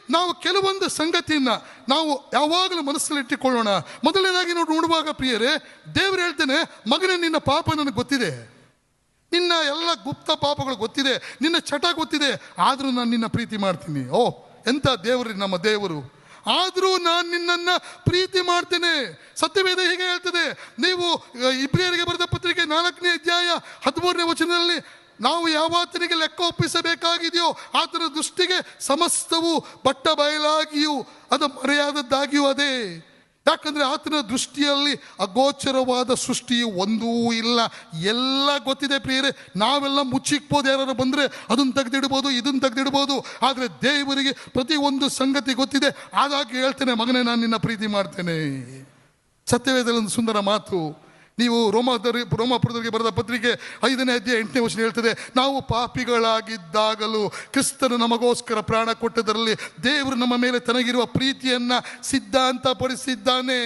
ನಾವು ಕೆಲವೊಂದು ಸಂಗತಿಯನ್ನ ನಾವು ಯಾವಾಗಲೂ ಮನಸ್ಸಲ್ಲಿ ಇಟ್ಟುಕೊಳ್ಳೋಣ. ಮೊದಲನೇದಾಗಿ ನೋಡುವಾಗ ಪ್ರಿಯರೇ, ದೇವರು ಹೇಳ್ತೇನೆ, ಮಗನೇ ನಿನ್ನ ಪಾಪ ನನಗೆ ಗೊತ್ತಿದೆ, ನಿನ್ನ ಎಲ್ಲ ಗುಪ್ತ ಪಾಪಗಳು ಗೊತ್ತಿದೆ, ನಿನ್ನ ಚಟ ಗೊತ್ತಿದೆ, ಆದರೂ ನಾನು ನಿನ್ನ ಪ್ರೀತಿ ಮಾಡ್ತೀನಿ. ಓ ಎಂಥ ದೇವರು ನಮ್ಮ ದೇವರು! ಆದರೂ ನಾನು ನಿನ್ನನ್ನು ಪ್ರೀತಿ ಮಾಡ್ತೇನೆ. ಸತ್ಯವೇದ ಹೀಗೆ ಹೇಳ್ತದೆ. ನೀವು ಇಬ್ರಿಯರಿಗೆ ಬರೆದ ಪತ್ರಿಕೆ 4ನೇ ಅಧ್ಯಾಯ 13ನೇ ವಚನದಲ್ಲಿ, ನಾವು ಯಾವಾತನಿಗೆ ಲೆಕ್ಕ ಒಪ್ಪಿಸಬೇಕಾಗಿದೆಯೋ ಆತನ ದೃಷ್ಟಿಗೆ ಸಮಸ್ತವು ಬಟ್ಟ ಬಯಲಾಗಿಯೂ ಅದು ಮರೆಯಾದದ್ದಾಗಿಯೂ ಅದೇ. ಯಾಕಂದರೆ ಆತನ ದೃಷ್ಟಿಯಲ್ಲಿ ಅಗೋಚರವಾದ ಸೃಷ್ಟಿಯು ಒಂದೂ ಇಲ್ಲ. ಎಲ್ಲ ಗೊತ್ತಿದೆ ಪ್ರಿಯರೇ. ನಾವೆಲ್ಲ ಮುಚ್ಚಿಕ್ಬೋದು, ಯಾರು ಬಂದರೆ ಅದನ್ನು ತೆಗೆದಿಡ್ಬೋದು, ಇದನ್ನು ತೆಗೆದಿಡ್ಬೋದು. ಆದರೆ ದೇವರಿಗೆ ಪ್ರತಿಯೊಂದು ಸಂಗತಿ ಗೊತ್ತಿದೆ. ಹಾಗಾಗಿ ಹೇಳ್ತೇನೆ, ಮಗನೇ ನಾನು ನಿನ್ನ ಪ್ರೀತಿ ಮಾಡ್ತೇನೆ. ಸತ್ಯವೇದದಲ್ಲಿ ಒಂದು ಸುಂದರ ಮಾತು. ನೀವು ರೋಮಾಪುರದವರಿಗೆ ಬರೆದ ಪತ್ರಿಕೆ 5ನೇ ಅಧ್ಯಾಯ 8ನೇ ವಚನ ಹೇಳ್ತದೆ, ನಾವು ಪಾಪಿಗಳಾಗಿದ್ದಾಗಲೂ ಕ್ರಿಸ್ತನು ನಮಗೋಸ್ಕರ ಪ್ರಾಣ ಕೊಟ್ಟದರಲ್ಲಿ ದೇವರು ನಮ್ಮ ಮೇಲೆ ತನಗಿರುವ ಪ್ರೀತಿಯನ್ನು ಸಿದ್ಧಾಂತಪಡಿಸಿದ್ದಾನೆ.